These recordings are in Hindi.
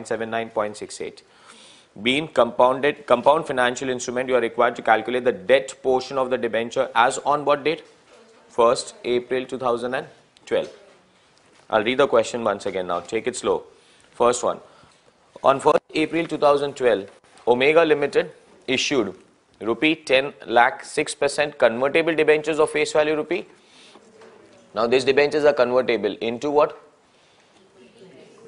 0.79, 0.68. Being compound financial instrument, you are required to calculate the debt portion of the debenture as on what date? 1st April 2012. I'll read the question once again now. Take it slow. First one. On 1st April 2012, Omega Limited issued rupee 10 lakh 6% convertible debentures of face value rupee. Now these debentures are convertible into what?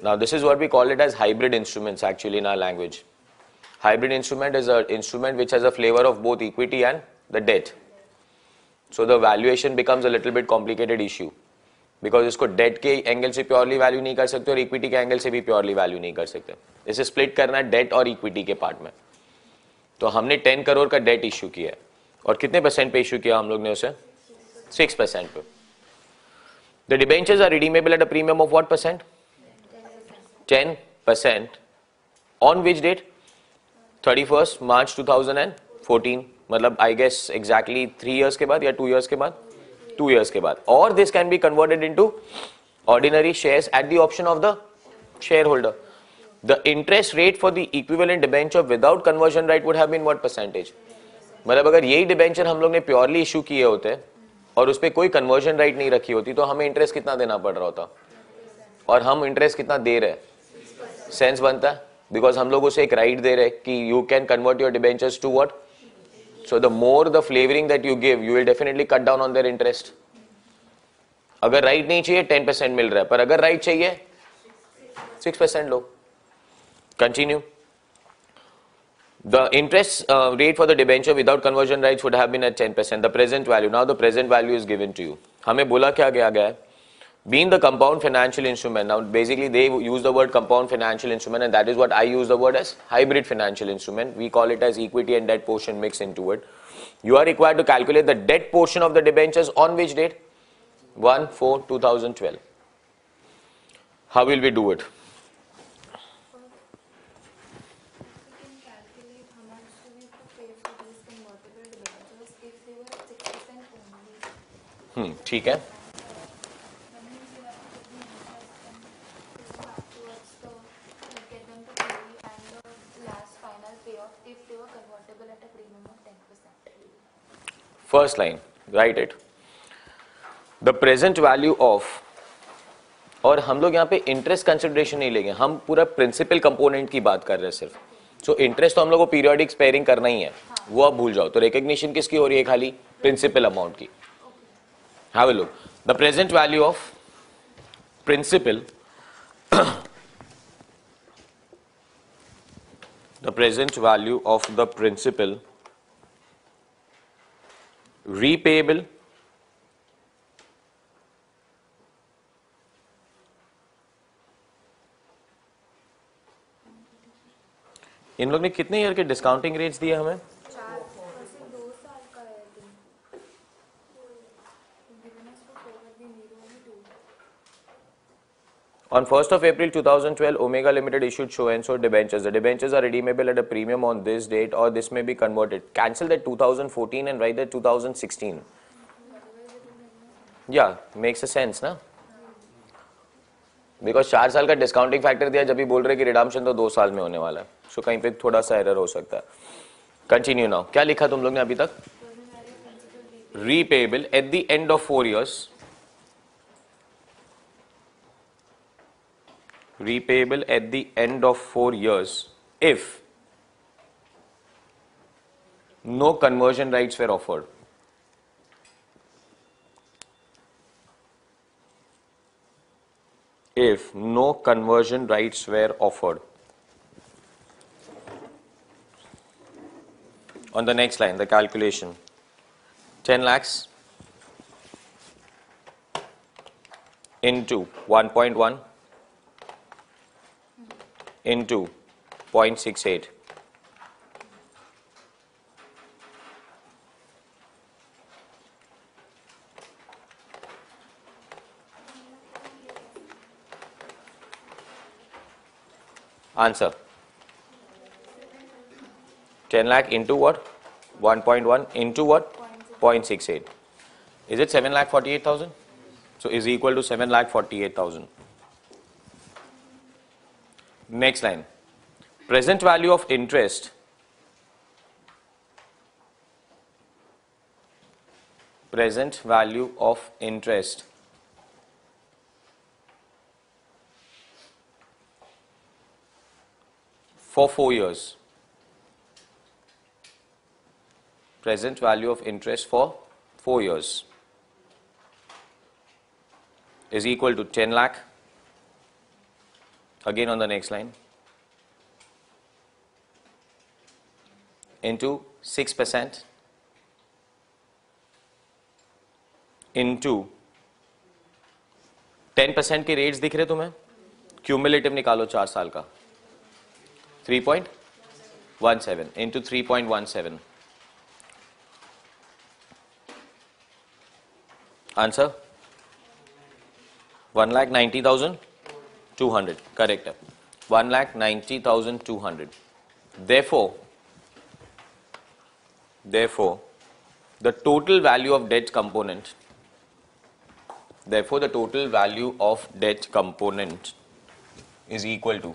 Now this is what we call it as hybrid instruments actually in our language. Hybrid instrument is an instrument which has a flavor of both equity and the debt. So the valuation becomes a little bit complicated issue. Because इसको डेट के एंगल से प्योरली वैल्यू नहीं कर सकते और इक्विटी के एंगल से भी प्योरली वैल्यू नहीं कर सकते. इसे स्प्लिट करना है डेट और इक्विटी के पार्ट में. तो हमने 10 करोड़ का डेट इश्यू किया है और कितने परसेंट पे इश्यू किया हम लोग ने उसे? 6% पे. The debentures are redeemable at a premium of what percent? 10%. On which date? 31st March 2014. मतलब I guess exactly 3 years के बाद या 2 years के बाद? 2 years के बाद. Or this can be converted into ordinary shares at the option of the shareholder. The interest rate for the equivalent debenture without conversion right would have been what percentage? मतलब अगर यही डिबेंचर हम लोग ने प्योरली इशू किए होते और उस पर कोई कन्वर्जन राइट नहीं रखी होती तो हमें इंटरेस्ट कितना देना पड़ रहा होता और हम इंटरेस्ट कितना दे रहे? सेंस बनता है बिकॉज हम लोग उसे एक राइट दे रहे कि you can convert your debentures to what. So the more the flavoring that you give, you will definitely cut down on their interest. अगर राइट नहीं चाहिए 10% मिल रहा है, पर अगर राइट चाहिए 6% लो. Continue. The interest rate for the debenture without conversion rights would have been at 10%. The present value. Now the present value is given to you. हमें बोला क्या गया है? Being the compound financial instrument. Now basically they use the word compound financial instrument and that is what I use the word as hybrid financial instrument. We call it as equity and debt portion mixed into it. You are required to calculate the debt portion of the debentures on which date? 1/4/2012. How will we do it? ठीक है. First line, write it. The present value of, और हम लोग यहाँ पे इंटरेस्ट कंसिडरेशन नहीं लेंगे, हम पूरा प्रिंसिपल कंपोनेंट की बात कर रहे हैं सिर्फ. सो इंटरेस्ट तो हम लोग को पीरियोडिक स्पेयरिंग करना ही है, वो आप भूल जाओ. तो रिकग्निशन किसकी हो रही है? खाली प्रिंसिपल अमाउंट की. Have a look. The present value of principal, the present value of the principal repayable इन लोग ने कितने ईयर के डिस्काउंटिंग रेट्स दिए हमें? 4 2 साल का है. On 1st of April 2012, Omega Limited issued so and so debentures. The debentures are redeemable at a premium on this date or this may be converted. Cancel that 2014 and write that 2016. Yeah, makes a sense ना? Because 4 साल का डिस्काउंटिंग फैक्टर दिया, जब भी बोल रहे कि रिडम्पशन तो 2 साल में होने वाला है. सो कहीं पे थोड़ा सा एरर हो सकता है. Continue now. क्या लिखा तुम लोग ने अभी तक? Repayable at the end of 4 years. Repayable at the end of 4 years if no conversion rights were offered. If no conversion rights were offered. On the next line, the calculation. 10 lakhs into 1.1 into 0.68. Answer. 10 lakh into what? 1.1 into what? 0.68. Is it 7,48,000? So is equal to 7,48,000. Next line. Present value of interest for 4 years. Present value of interest for 4 years is equal to 10 lakh. Again on the next line. Into 6% into 10% के रेट्स दिख रहे तुम्हें? क्यूमुलेटिव निकालो 4 साल का. 3.17 into 3.17. Answer 1,90,200. Correct. 1,90,200. Therefore, the total value of debt component. Therefore, the total value of debt component is equal to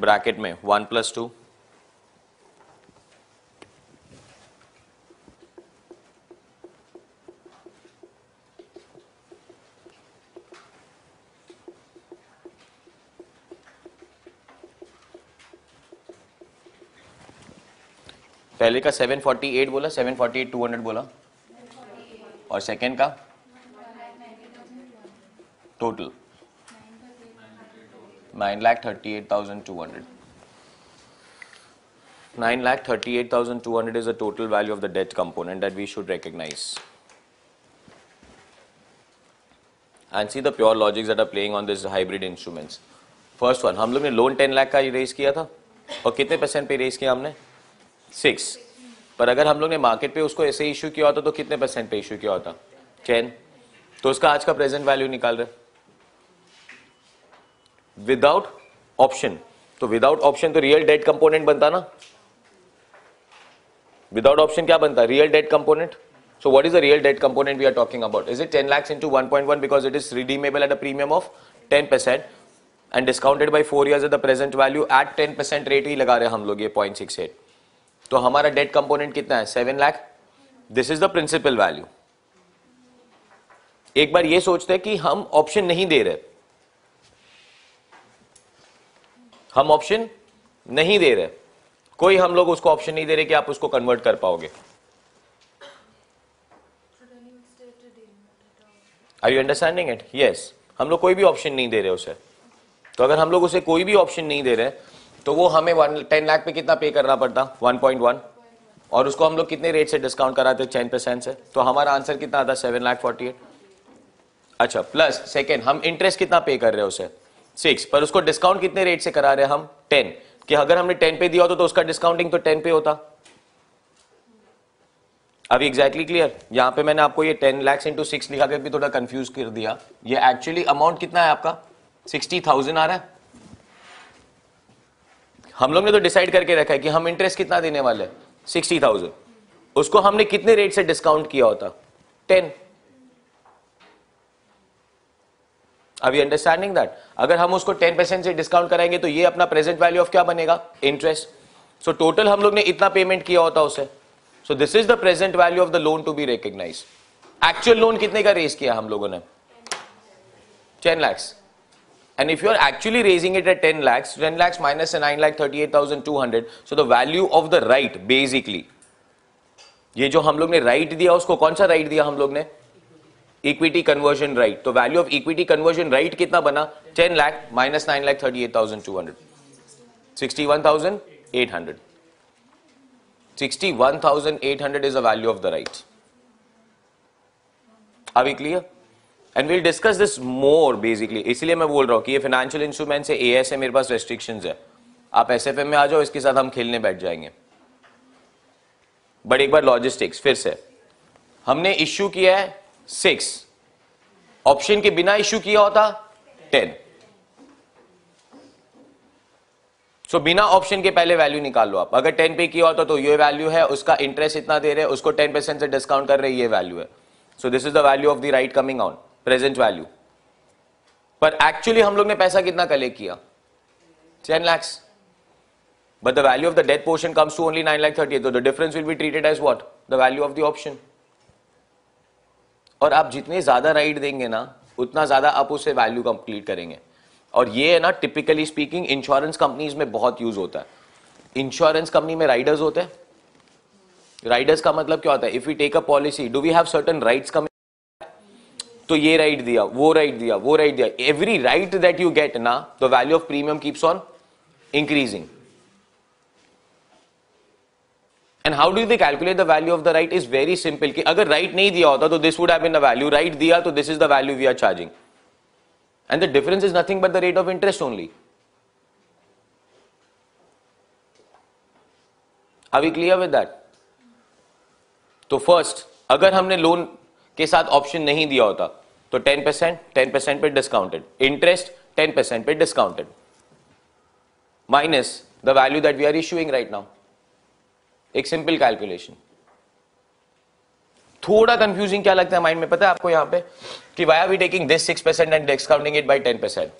bracket में 1 + 2 पहले का 748 बोला, 748 200 बोला, और सेकेंड का total 9,38,200. 9,38,200 is the total value of the debt component that we should recognize. And see the pure logics that are playing on this hybrid instruments. First one, हम लोग ने लोन 10 लाख का रेज किया था और कितने % पे रेज किया हमने? 6. पर अगर हम लोग ने मार्केट पे उसको ऐसे इशू किया होता तो कितने % पे इशू किया होता? 10. तो उसका आज का प्रेजेंट वैल्यू निकाल रहे विदाउट ऑप्शन. तो विदाउट ऑप्शन तो रियल डेट कंपोनेंट बनता ना. विदाउट ऑप्शन क्या बनता? Real debt component. So what is the real debt component we are talking about? Is it 10 lakhs into 1.1 because it is redeemable at a premium of 10% and discounted by 4 years at the present value at 10% rate ही लगा रहे हम लोग ये 0.68. तो हमारा डेट कंपोनेंट कितना है? 7 lakh. This is the principal value. एक बार ये सोचते हैं कि हम ऑप्शन नहीं दे रहे, हम ऑप्शन नहीं दे रहे, कोई हम लोग उसको ऑप्शन नहीं दे रहे कि आप उसको कन्वर्ट कर पाओगे. Are you understanding it? Yes. हम लोग कोई भी ऑप्शन नहीं दे रहे उसे. तो अगर हम लोग उसे कोई भी ऑप्शन नहीं दे रहे तो वो हमें 10 लाख पे कितना पे करना पड़ता? 1.1. और उसको हम लोग कितने रेट से डिस्काउंट कराते? 10% से. तो हमारा आंसर कितना आता? 7,48,000. अच्छा, प्लस सेकेंड हम इंटरेस्ट कितना पे कर रहे हैं उसे? 6. पर उसको डिस्काउंट कितने रेट से करा रहे हैं हम? 10. कि अगर हमने 10 पे दिया होता तो उसका डिस्काउंटिंग तो 10 पे होता. अभी एग्जैक्टली क्लियर? यहां पे मैंने आपको ये 10 lakhs into 6 लिखा के भी थोड़ा कंफ्यूज कर दिया. ये एक्चुअली अमाउंट कितना है आपका? 60,000 आ रहा है. हम लोग ने तो डिसाइड करके रखा है कि हम इंटरेस्ट कितना देने वाले हैं? 60,000. उसको हमने कितने रेट से डिस्काउंट किया होता? 10. Are we understanding that? अगर हम उसको 10% से डिस्काउंट कराएंगे तो ये अपना प्रेजेंट वैल्यू ऑफ क्या बनेगा? इंटरेस्ट. सो टोटल हम लोग ने इतना पेमेंट किया होता उसे. So this is the present value of the loan to be recognised. Actual loan कितने का रेज किया हम लोगों ने? 10 lakhs. And if you are actually raising it at 10 lakhs, 10 lakhs minus 9,38,200, so the value of the right basically, ये जो हम लोग ने राइट दिया उसको कौन सा राइट दिया हम लोग ने? Equity conversion right. तो value of equity conversion right कितना बना? 10 lakh minus 9,38,200, 61,800. 61,800 is the value of the right. Are we clear? And we'll discuss this more basically. इसलिए मैं बोल रहा हूं कि ये फाइनेंशियल इंस्ट्रूमेंट से एएस है, मेरे पास रेस्ट्रिक्शंस है. आप एसएफएम में आ जाओ, इसके साथ हम खेलने बैठ जाएंगे. बट एक बार लॉजिस्टिक्स फिर से. हमने इश्यू किया है 6. ऑप्शन के बिना इश्यू किया होता 10. सो बिना ऑप्शन के पहले वैल्यू निकाल लो आप. अगर 10 पे किया होता तो ये वैल्यू है, उसका इंटरेस्ट इतना दे रहे, उसको 10% से डिस्काउंट कर रहे, ये वैल्यू है. सो this is the value of the right coming on. Present value पर एक्चुअली हम लोग ने पैसा कितना कलेक्ट किया? 10 lakhs. But the value of the debt portion comes to only 9,38. So the difference will be treated as what? The value of the option. और आप जितने ज्यादा राइट देंगे ना, उतना ज्यादा आप उससे वैल्यू कंप्लीट करेंगे. और ये है ना, टिपिकली स्पीकिंग इंश्योरेंस कंपनीज में बहुत यूज होता है. इंश्योरेंस कंपनी में राइडर्स होते हैं. राइडर्स का मतलब क्या होता है? If we take a policy, do we have certain rights coming? तो ये राइट दिया, वो राइट दिया, वो राइट दिया. Every right that you get ना, the value of premium keeps on increasing. And how do they calculate the value of the right? Is very simple कि अगर राइट नहीं दिया होता तो this would have been the value. Right दिया तो this is the value we are charging. And the difference is nothing but the rate of interest only. Are we clear with that? तो फर्स्ट, अगर हमने लोन के साथ ऑप्शन नहीं दिया होता तो 10% पे डिस्काउंटेड, इंटरेस्ट 10% पे discounted, minus the value that we are issuing right now. एक सिंपल कैलकुलेशन. थोड़ा कंफ्यूजिंग क्या लगता है माइंड में पता है आपको यहां पे? कि why are we taking this 6% and discounting it by 10%.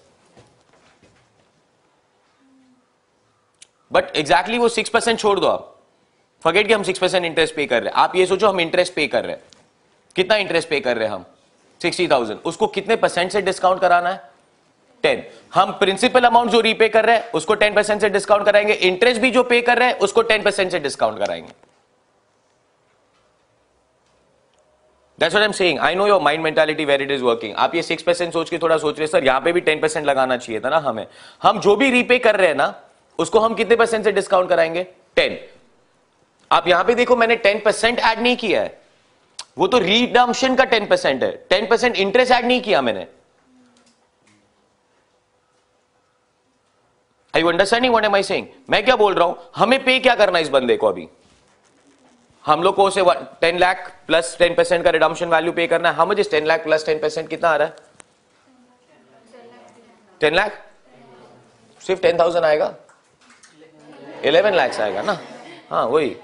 But exactly वो 6% छोड़ दो आप. फॉरगेट कि हम 6% इंटरेस्ट पे कर रहे हैं. आप ये सोचो हम इंटरेस्ट पे कर रहे हैं. कितना इंटरेस्ट पे कर रहे हैं हम? 60,000. उसको कितने परसेंट से डिस्काउंट कराना है? 10. हम प्रिंसिपल अमाउंट जो रीपे कर रहे हैं उसको 10% से डिस्काउंट कराएंगे. इंटरेस्ट भी जो पे कर रहे हैं उसको 10% से डिस्काउंट कराएंगे. That's what I'm saying. I know your mind mentality where it is working. आप ये 6% सोच के थोड़ा सोच रहे सर यहां पे भी 10% लगाना चाहिए था ना हमें. हम जो भी रीपे कर रहे हैं ना उसको हम कितने परसेंट से डिस्काउंट कराएंगे? 10. आप यहां पे देखो मैंने 10% ऐड नहीं किया है. वो तो रिडम्पशन का 10% है. 10% इंटरेस्ट ऐड नहीं किया मैंने. Are you understanding what am I saying? मैं क्या बोल रहा हूं? हमें पे क्या करना है इस बंदे को? अभी हम लोग को उसे 10 लाख प्लस 10% का रिडम्पशन वैल्यू पे करना है. How much is 10 lakh plus 10%? कितना आ रहा है? 10 लाख. सिर्फ 10,000 आएगा? 11 लाख आएगा ना. हाँ वही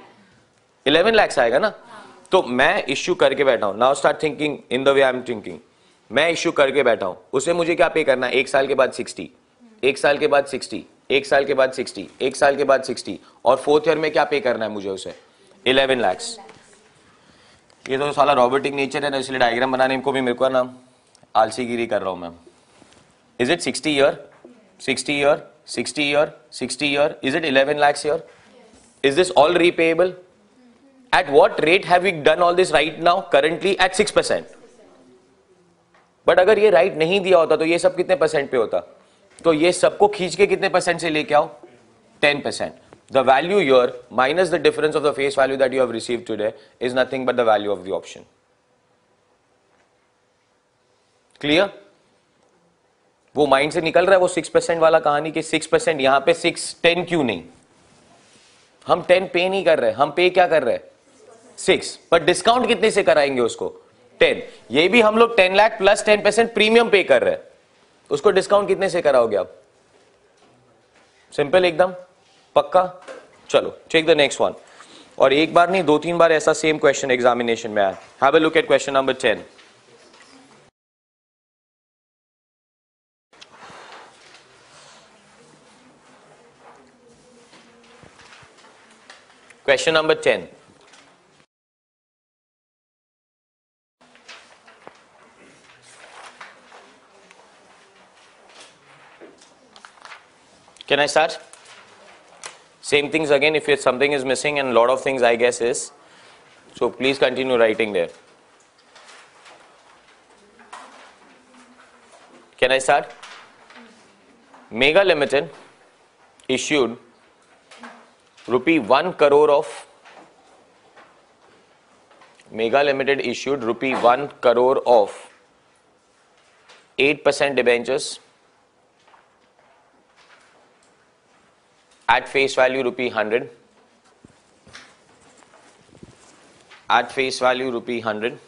11 लाख आएगा ना. तो मैं इश्यू करके बैठा हूं. Now start thinking in the way I am thinking. मैं इश्यू करके बैठा हूं. उसे मुझे क्या पे करना है? एक साल के बाद 60, एक साल के बाद 60, एक साल के बाद 60, एक साल के बाद 60, और फोर्थ ईयर में क्या पे करना है मुझे उसे? 11 लाख. ये तो साला रोबोटिक नेचर है ना, इसलिए डायग्राम बनाने को भी मेरे को ना आलसीगिरी कर रहा हूं मैं. Is it 60 year, 60 year, 60 year, 60 year? Is it 11 lakhs year? Is this all repayable? At what rate have we done all this right now? Currently at 6%. But अगर ये राइट नहीं दिया होता तो ये सब कितने परसेंट पे होता? तो ये सबको खींच के कितने परसेंट से लेके आओ? 10%. The value here minus the difference of the face value that you have received today is nothing but the value of the option. Clear? वो माइंड से निकल रहा है वो 6% वाला कहानी कि 6% यहां पे 6, 10 क्यों नहीं? हम 10 पे नहीं कर रहे, हम पे क्या कर रहे हैं? 6. पर डिस्काउंट कितने से कराएंगे उसको? 10. ये भी हम लोग 10 लाख प्लस 10% प्रीमियम पे कर रहे हैं. उसको डिस्काउंट कितने से कराओगे आप? सिंपल एकदम, पक्का. चलो चेक द नेक्स्ट वन. और एक बार नहीं 2-3 बार ऐसा सेम क्वेश्चन एग्जामिनेशन में आया. Have a look at question number 10. Question number 10. Can I start? Same things again. If something is missing, and a lot of things I guess is, so please continue writing there. Can I start? Mega Limited issued rupee 1 crore of Mega Limited issued rupee 1 crore of 8% debentures at face value rupee 100. At face value rupee 100.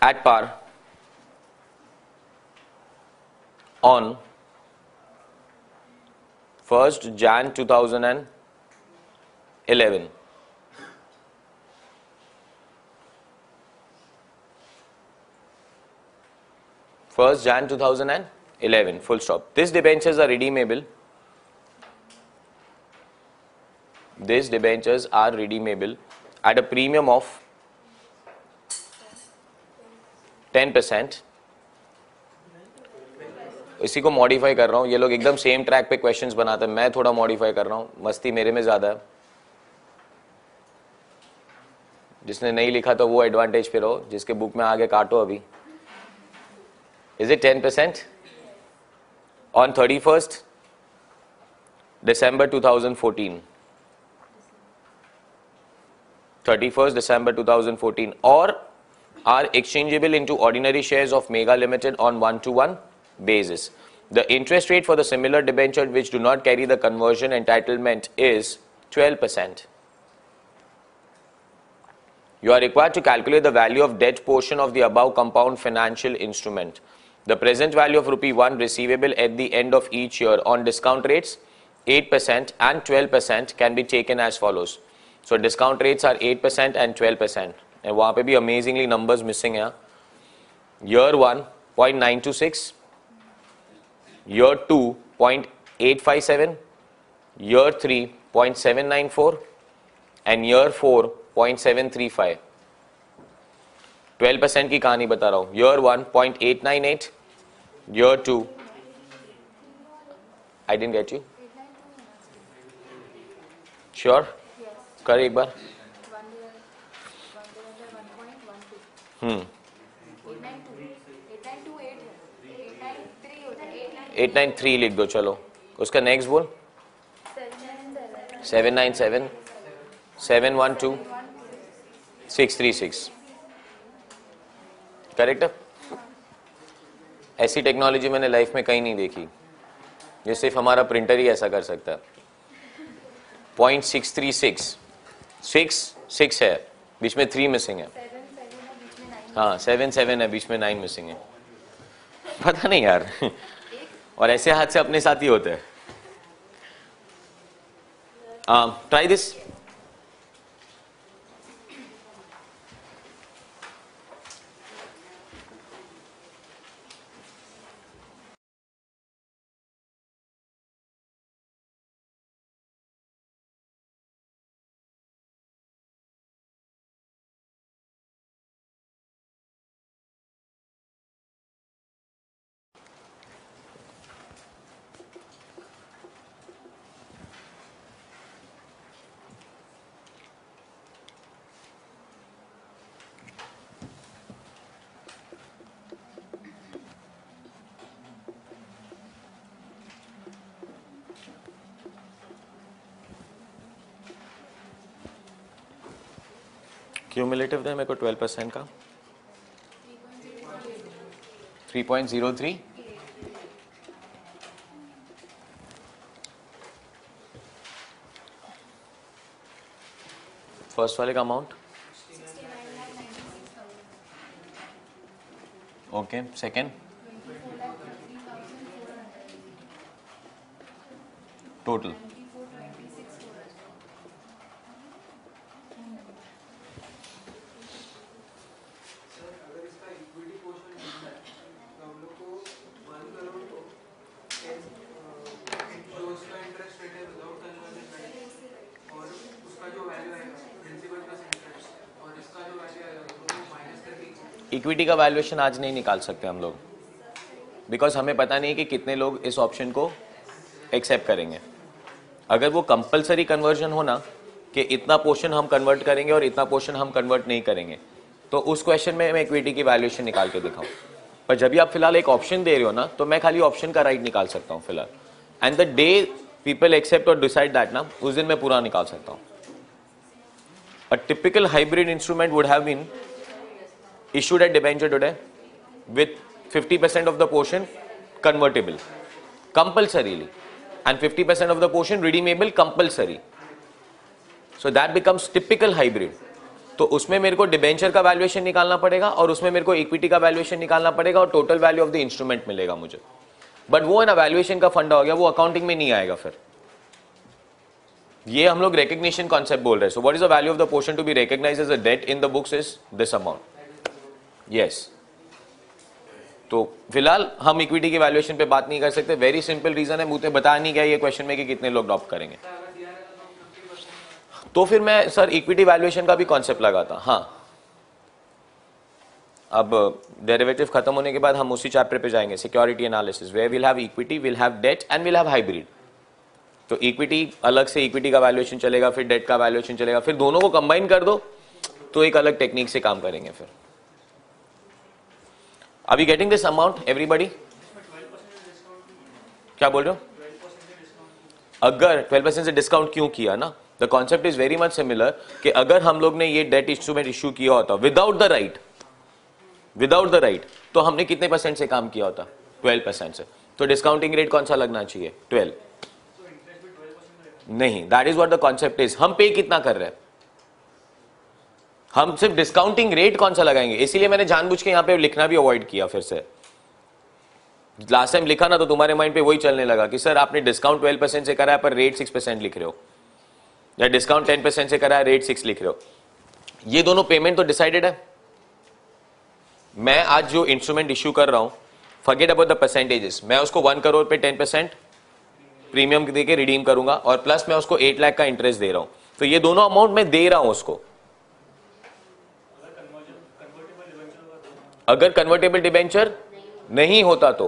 At par on 1st Jan 2011. 1st Jan 2011, full stop. These debentures are redeemable. These debentures are redeemable at a premium of 10%. इसी को मॉडिफाई कर रहा हूँ. ये लोग एकदम सेम ट्रैक पे क्वेश्चंस बनाते हैं, मैं थोड़ा मॉडिफाई कर रहा हूँ. मस्ती मेरे में ज्यादा है. जिसने नहीं लिखा तो वो एडवांटेज पे रहो, जिसके बुक में आगे काटो अभी. Is it 10%? On 31st December 2014. 31st December 2014, or are exchangeable into ordinary shares of Mega Limited on 1-to-1 basis. The interest rate for the similar debenture which do not carry the conversion entitlement is 12%. You are required to calculate the value of debt portion of the above compound financial instrument. The present value of ₹1 receivable at the end of each year on discount rates 8% and 12% can be taken as follows. So discount rates are 8% and 12%. And वहाँ पे भी amazingly numbers missing हैं. Year 1 0.926, year 2 0.857, year 3 0.794 and year 4 0.735. 12% की कहानी बता रहा हूँ. Year 1 0.898, year 2 I didn't get you. Sure? कर एक बार. 893 लिख दो. चलो उसका नेक्स्ट बोल. 797, 712, 636. करेक्ट है. ऐसी टेक्नोलॉजी मैंने लाइफ में कहीं नहीं देखी. ये सिर्फ हमारा प्रिंटर ही ऐसा कर सकता है. 0.636, 6 है, बीच में 3 मिसिंग है. हाँ 7 है, बीच में 9 मिसिंग है. पता नहीं यार. और ऐसे हाथ से अपने साथ ही होते हैं. Try this. क्यूमुलेटिव है मेरे को 12% का 3.03. फर्स्ट वाले का amount. Okay. Second total. Equity का वैल्यूएशन आज नहीं निकाल सकते हम लोग, बिकॉज हमें पता नहीं कि कितने लोग इस ऑप्शन को एक्सेप्ट करेंगे. अगर वो कंपलसरी कन्वर्जन होना कि इतना पोर्शन हम कन्वर्ट करेंगे और इतना पोर्शन हम कन्वर्ट नहीं करेंगे, तो उस क्वेश्चन में मैं इक्विटी की वैल्यूएशन निकाल के दिखाऊं. पर जब भी आप फिलहाल एक ऑप्शन दे रहे हो ना, तो मैं खाली ऑप्शन का राइट निकाल सकता हूं फिलहाल. And the day people accept और डिसाइड दैट ना, उस दिन मैं पूरा निकाल सकता हूं. A typical hybrid instrument would have been issued at debenture today with 50% of the portion convertible compulsorily and 50% of the portion redeemable compulsory. So that becomes typical hybrid. तो उसमें मेरे को डिबेंचर का वैल्यूएशन निकालना पड़ेगा और उसमें मेरे को इक्विटी का वैल्यूएशन निकालना पड़ेगा और total value of the instrument मिलेगा मुझे. बट वो है ना वैल्यूएशन का फंडा हो गया, वो अकाउंटिंग में नहीं आएगा. फिर ये हम लोग रिकग्निशन कॉन्सेप्ट बोल रहे हैं. So what is the value of the portion to be recognised as a debt in the books is this amount. Yes. तो फिलहाल हम इक्विटी की वैल्यूएशन पे बात नहीं कर सकते. वेरी सिंपल रीजन है, मुझे बता नहीं गया ये क्वेश्चन में कि कितने लोग ड्रॉप करेंगे. तो फिर मैं सर इक्विटी वैल्यूएशन का भी कॉन्सेप्ट लगाता. हाँ, अब डेरिवेटिव खत्म होने के बाद हम उसी चैप्टर पे जाएंगे, security analysis, where will have equity, will have debt and will have hybrid. तो इक्विटी अलग से इक्विटी का वैल्यूएशन चलेगा, फिर डेट का वैल्यूएशन चलेगा, फिर दोनों को कंबाइन कर दो तो एक अलग टेक्निक से काम करेंगे. फिर Are we getting this amount, everybody? क्या बोल रहे हो? अगर 12% से डिस्काउंट क्यों किया ना, the concept is very much similar कि अगर हम लोग ने ये डेट इंस्ट्रूमेंट इश्यू किया होता विदाउट द राइट, तो हमने कितने परसेंट से काम किया होता? 12% से. तो डिस्काउंटिंग रेट कौन सा लगना चाहिए? 12. नहीं, that is what the concept is. हम पे कितना कर रहे हैं? हम सिर्फ डिस्काउंटिंग रेट कौन सा लगाएंगे. इसीलिए मैंने जानबूझ के यहां पे लिखना भी अवॉइड किया. फिर से लास्ट टाइम लिखा ना तो तुम्हारे माइंड पे वही चलने लगा कि सर आपने डिस्काउंट 12% से करा है पर रेट 6% लिख रहे हो, या डिस्काउंट 10% से करा है रेट 6 लिख रहे हो. ये दोनों पेमेंट तो डिसाइडेड है. मैं आज जो इंस्ट्रूमेंट इश्यू कर रहा हूं, फॉरगेट अबाउट द परसेंटेजेस, मैं उसको 1 करोड़ पे 10% प्रीमियम देके रिडीम करूंगा और प्लस मैं उसको 8 लाख का इंटरेस्ट दे रहा हूं. तो ये दोनों अमाउंट मैं दे रहा हूं उसको. अगर कन्वर्टेबल डिबेंचर नहीं होता तो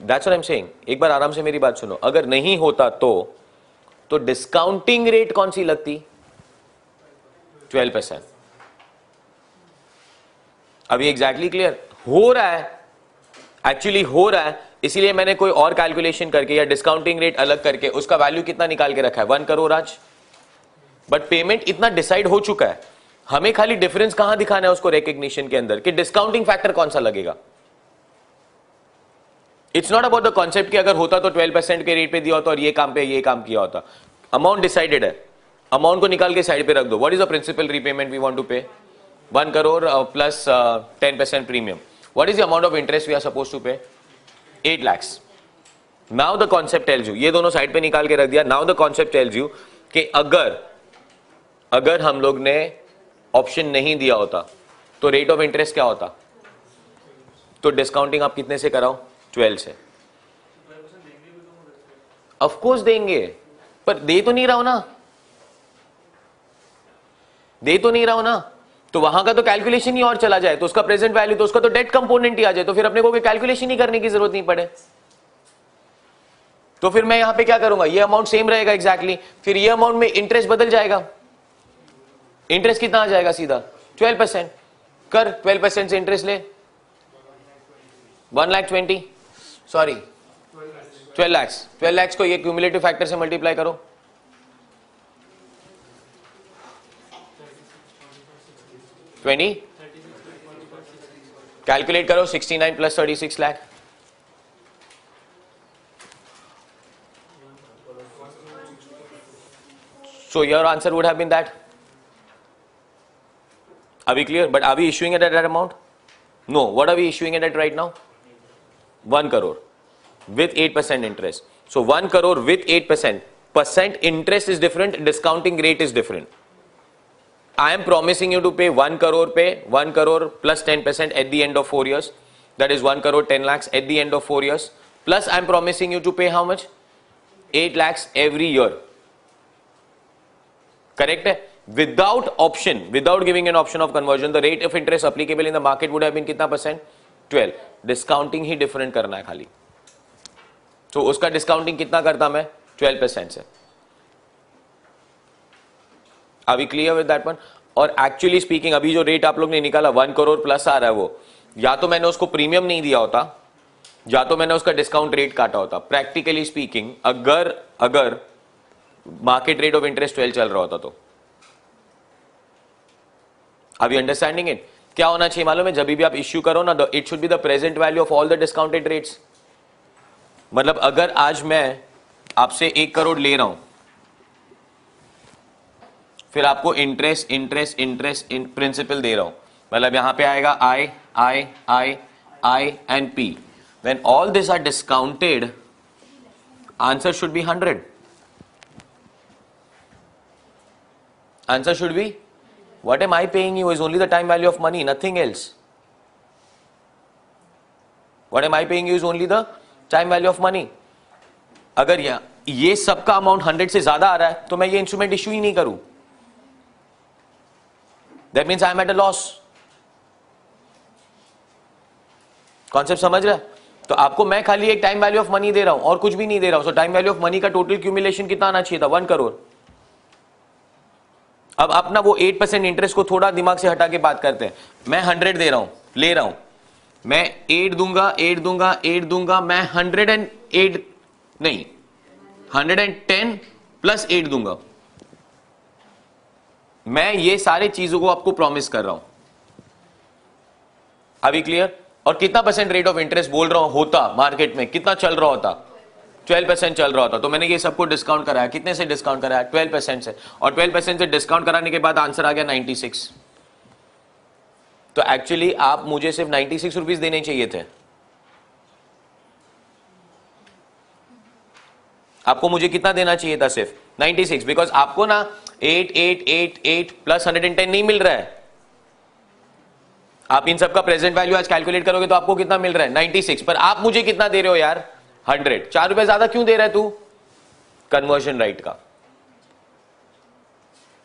that's what I am saying. एक बार आराम से मेरी बात सुनो. अगर नहीं होता तो डिस्काउंटिंग रेट कौन सी लगती? 12%. अभी एग्जैक्टली क्लियर हो रहा है, एक्चुअली हो रहा है. इसीलिए मैंने कोई और कैलकुलेशन करके या डिस्काउंटिंग रेट अलग करके उसका वैल्यू कितना निकाल के रखा है? 1 करोड़ आज. बट पेमेंट इतना डिसाइड हो चुका है, हमें खाली डिफरेंस कहां दिखाना है उसको रिकग्निशन के अंदर कि डिस्काउंटिंग फैक्टर कौन सा लगेगा. It's not about the concept कि अगर होता तो 12% के रेट पे दिया होता और ये काम पे ये काम किया होता. अमाउंट डिसाइडेड है, अमाउंट को निकाल के साइड पे रख दो. What is the principal repayment we want to pay? 1 crore plus 10% premium. What is the amount of interest we are suppose to pay? 8 lakhs. Now the concept tells you, ये दोनों साइड पे निकाल के रख दिया. Now the concept tells you कि अगर हम लोग ने ऑप्शन नहीं दिया होता तो रेट ऑफ इंटरेस्ट क्या होता? तो डिस्काउंटिंग आप कितने से कराओ? 12 से. ऑफ कोर्स देंगे, पर दे तो नहीं रहा हो ना. तो वहां का तो कैलकुलेशन ही और चला जाए, तो उसका प्रेजेंट वैल्यू, तो उसका तो डेट कंपोनेंट ही आ जाए, तो फिर अपने को कोई कैलकुलेशन ही करने की जरूरत नहीं पड़े. तो फिर मैं यहां पे क्या करूंगा? ये अमाउंट सेम रहेगा एग्जैक्टली. फिर ये अमाउंट में इंटरेस्ट बदल जाएगा. इंटरेस्ट कितना आ जाएगा? सीधा 12%. कर 12% से इंटरेस्ट ले 1,20,000, सॉरी 12 lakhs. 12 lakhs को ये क्यूमुलेटिव फैक्टर से मल्टीप्लाई करो. कैलकुलेट करो. 69 plus 36 lakh. So your answer would have been that. Are we clear? But are we issuing it at that amount? No. What are we issuing it at right now? 1 crore with 8% interest. So 1 crore with 8%. Percent interest is different. Discounting rate is different. I am promising you to pay 1 crore plus 10% at the end of 4 years. That is 1 crore 10 lakhs at the end of 4 years. Plus I am promising you to pay how much? 8 lakhs every year. Correct? Without option, without giving an option of conversion, the rate of interest applicable in the market would have been कितना percent? 12. Discounting ही different करना है खाली. तो उसका discounting कितना करता मैं? 12% से. Are we clear with that one? और actually speaking, अभी जो रेट आप लोग ने निकाला 1 करोड़ प्लस आ रहा है, वो या तो मैंने उसको प्रीमियम नहीं दिया होता या तो मैंने उसका डिस्काउंट रेट काटा होता. प्रैक्टिकली स्पीकिंग, अगर मार्केट रेट ऑफ इंटरेस्ट 12 चल रहा होता तो. Are we understanding it? क्या होना चाहिए मालूम है? जब भी आप इश्यू करो ना, it should be the present value of all the discounted rates. मतलब अगर आज मैं आपसे 1 करोड़ ले रहा हूं, फिर आपको इंटरेस्ट प्रिंसिपल दे रहा हूं, मतलब यहां पे आएगा I and P. When all this are discounted, answer should be 100. Answer should be What am I paying you is only the time value of money, nothing else. What am I paying you is only the time value of money. अगर ये सबका अमाउंट 100 से ज्यादा आ रहा है तो मैं ये इंस्ट्रूमेंट इश्यू ही नहीं करूं. That means I am at a loss. Concept समझ रहा है? तो आपको मैं खाली एक टाइम वैल्यू ऑफ मनी दे रहा हूं और कुछ भी नहीं दे रहा हूं. सो टाइम वैल्यू ऑफ मनी का टोटल क्यूमुलेशन कितना आना चाहिए था? 1 करोड़. अब अपना वो 8% इंटरेस्ट को थोड़ा दिमाग से हटा के बात करते हैं. मैं 100 दे रहा हूं, ले रहा हूं, मैं 8 दूंगा, 8 दूंगा, 8 दूंगा, मैं 108 नहीं 110 प्लस 8 दूंगा. मैं ये सारे चीजों को आपको प्रॉमिस कर रहा हूं. अभी क्लियर? और कितना परसेंट रेट ऑफ इंटरेस्ट बोल रहा हूं होता मार्केट में? कितना चल रहा होता? 12% चल रहा होता. तो मैंने ये सबको डिस्काउंट कराया. कितने से डिस्काउंट कराया? 12% से. और 12% से डिस्काउंट कराने के बाद आंसर आ गया 96. तो एक्चुअली आप मुझे सिर्फ 96 रुपीज देने चाहिए थे. आपको मुझे कितना देना चाहिए था? सिर्फ 96. बिकॉज आपको ना 8888 प्लस 110 नहीं मिल रहा है. आप इन सबका प्रेजेंट वैल्यू आज कैलकुलेट करोगे तो आपको कितना मिल रहा है? 96. पर आप मुझे कितना दे रहे हो यार? 100. 4 रुपए ज्यादा क्यों दे रहा है तू? कन्वर्जन राइट का.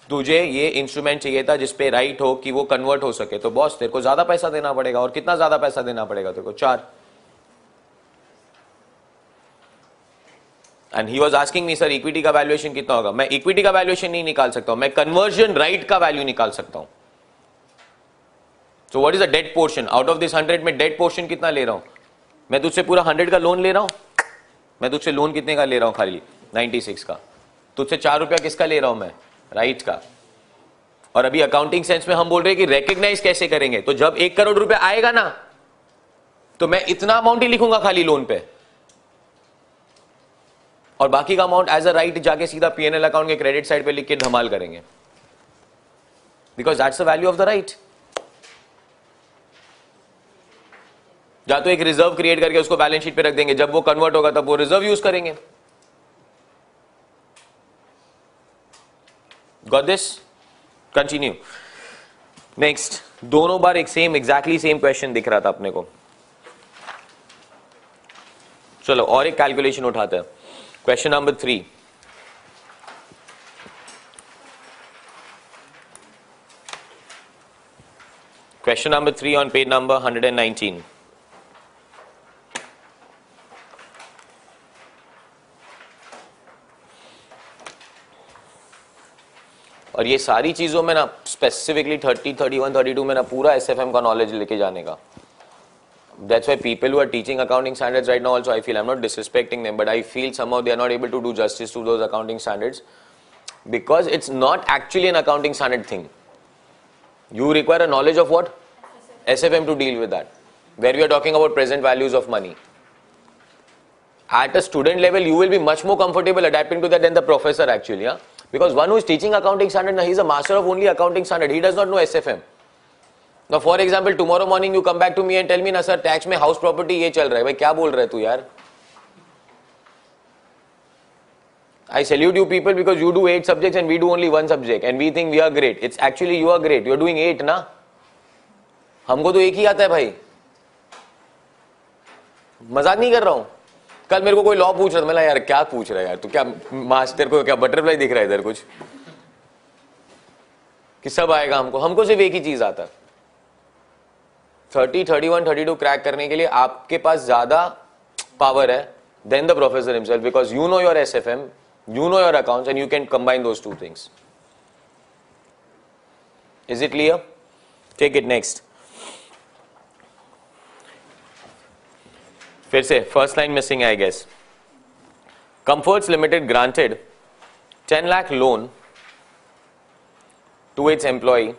तुझे ये इंस्ट्रूमेंट चाहिए था जिसपे राइट हो कि वो कन्वर्ट हो सके. तो बॉस तेरे को ज्यादा पैसा देना पड़ेगा. और कितना ज्यादा पैसा देना पड़ेगा तेरे को? 4. And he was asking me sir equity का वैल्यूएशन कितना होगा? मैं इक्विटी का वैल्यूएशन नहीं निकाल सकता हूं, मैं कन्वर्जन राइट का वैल्यू निकाल सकता हूं. So what is the debt portion? Out of this 100 में डेट पोर्शन कितना ले रहा हूं? मैं तुझसे पूरा 100 का लोन ले रहा हूं. मैं तुझसे लोन कितने का ले रहा हूं? खाली 96 का. तुझसे 4 रुपया किसका ले रहा हूं मैं? राइट का. और अभी अकाउंटिंग सेंस में हम बोल रहे हैं कि रिकॉग्नाइज कैसे करेंगे. तो जब 1 करोड़ रुपया आएगा ना तो मैं इतना अमाउंट ही लिखूंगा खाली लोन पे, और बाकी का अमाउंट एज अ राइट जाके सीधा पीएनएल अकाउंट के क्रेडिट साइड पे लिख के धमाल करेंगे. Because that's the value of the right. या तो एक रिजर्व क्रिएट करके उसको बैलेंस शीट पे रख देंगे, जब वो कन्वर्ट होगा तब वो रिजर्व यूज करेंगे. Got this? कंटिन्यू. नेक्स्ट. दोनों बार एक सेम एग्जैक्टली सेम क्वेश्चन दिख रहा था अपने को. चलो और एक कैलकुलेशन उठाते हैं. Question number 3. Question number 3 on page number 119. और ये सारी चीजों में ना स्पेसिफिकली 30, 31, 32 में ना पूरा SFM का नॉलेज लेके जाने का. That's why people who are teaching accounting standards right now also, I feel, I'm not disrespecting them, but I feel somehow they are not able to do justice to those accounting standards because it's not actually an accounting standard thing. You require a knowledge of what? SFM to deal with that, where we are talking about present values of money. At a student level, you will be much more comfortable adapting to that than the professor actually, yeah? Because one who is teaching accounting standard, he is a master of only accounting standard. He does not know SFM. Now, for example, tomorrow morning you come back to me and tell me, ना sir, tax में house property ये चल रहा है. भाई क्या बोल रहा है तू यार? I salute you people because you do 8 subjects and we do only 1 subject and we think we are great. It's actually you are great. You are doing 8 ना? हमको तो एक ही आता है भाई. मजाक नहीं कर रहा हूं. कल मेरे को कोई लॉ पूछ रहा था, मैं यार क्या पूछ रहा है यार तू? क्या मास्टर को क्या बटरफ्लाई दिख रहा है इधर कुछ? कि सब आएगा हमको? हमको सिर्फ एक ही चीज आता है. 30, 31, 32 क्रैक करने के लिए आपके पास ज्यादा पावर है than the professor himself, because you know your SFM, you know your accounts and you can combine those two things. Is it clear? Take it next. फिर से first line missing है I guess. Comforts Limited granted 10 lakh loan to its employee